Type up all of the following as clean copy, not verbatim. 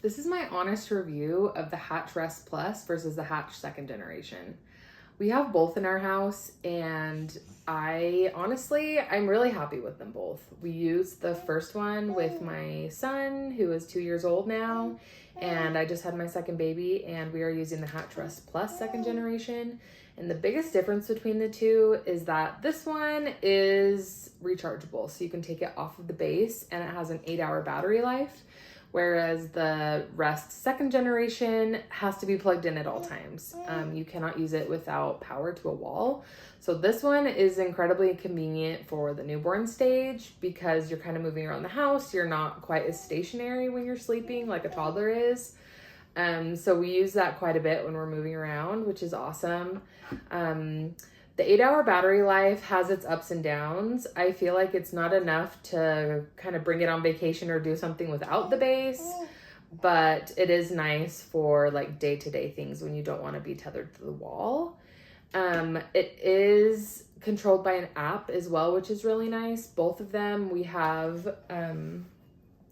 This is my honest review of the Hatch Rest Plus versus the Hatch second generation. We have both in our house, and I'm really happy with them both. We used the first one with my son, who is 2 years old now, and I just had my second baby, and we are using the Hatch Rest Plus second generation. And the biggest difference between the two is that this one is rechargeable, so you can take it off of the base, and it has an 8-hour battery life. Whereas the Rest second generation has to be plugged in at all times. You cannot use it without power to a wall. So this one is incredibly convenient for the newborn stage because you're kind of moving around the house. You're not quite as stationary when you're sleeping like a toddler is. So we use that quite a bit when we're moving around, which is awesome. The 8-hour battery life has its ups and downs. I feel like it's not enough to kind of bring it on vacation or do something without the base, but it is nice for like day-to-day things when you don't want to be tethered to the wall. It is controlled by an app as well, which is really nice. Both of them, we have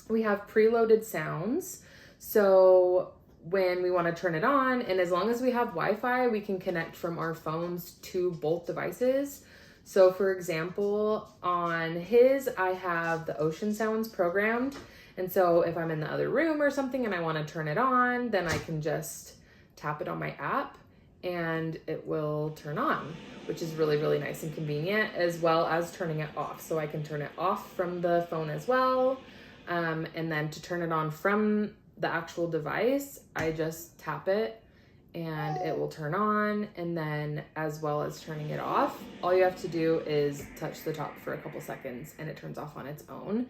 preloaded sounds. So when we want to turn it on, and as long as we have Wi-Fi, we can connect from our phones to both devices. So for example, on his, I have the ocean sounds programmed. And so if I'm in the other room or something and I want to turn it on, then I can just tap it on my app and it will turn on, which is really, really nice and convenient, as well as turning it off. So I can turn it off from the phone as well. And then to turn it on from the actual device, I just tap it and it will turn on. And then as well as turning it off, all you have to do is touch the top for a couple seconds and it turns off on its own.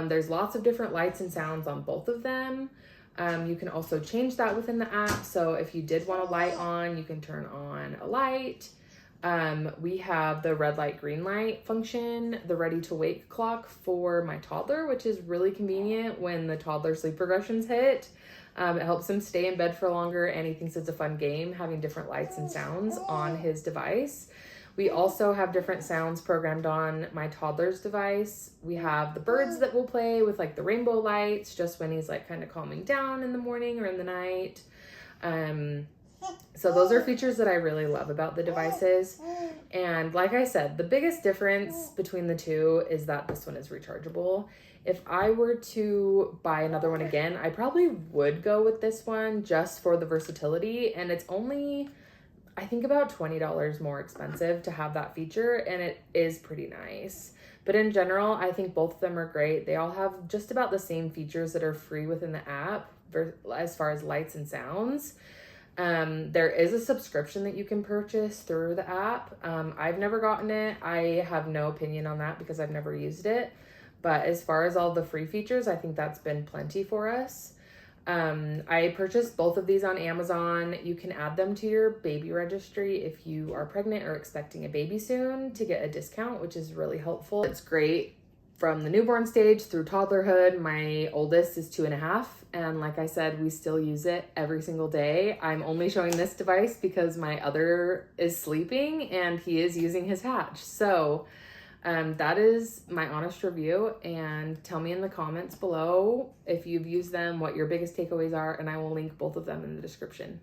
There's lots of different lights and sounds on both of them. You can also change that within the app. So if you did want a light on, you can turn on a light. We have the red light, green light function, the ready to wake clock for my toddler, which is really convenient when the toddler sleep regressions hit. It helps him stay in bed for longer, and he thinks it's a fun game having different lights and sounds on his device. We also have different sounds programmed on my toddler's device. We have the birds that will play with like the rainbow lights just when he's like kind of calming down in the morning or in the night. So those are features that I really love about the devices. And like I said, the biggest difference between the two is that this one is rechargeable. If I were to buy another one again, I probably would go with this one just for the versatility. And it's only, I think, about $20 more expensive to have that feature, and it is pretty nice. But in general, I think both of them are great. They all have just about the same features that are free within the app as far as lights and sounds. There is a subscription that you can purchase through the app. I've never gotten it. I have no opinion on that because I've never used it. But as far as all the free features, I think that's been plenty for us. I purchased both of these on Amazon. You can add them to your baby registry if you are pregnant or expecting a baby soon to get a discount, which is really helpful. It's great from the newborn stage through toddlerhood. My oldest is 2.5, and like I said, we still use it every single day. I'm only showing this device because my other is sleeping and he is using his Hatch. So that is my honest review, and tell me in the comments below if you've used them, what your biggest takeaways are, and I will link both of them in the description.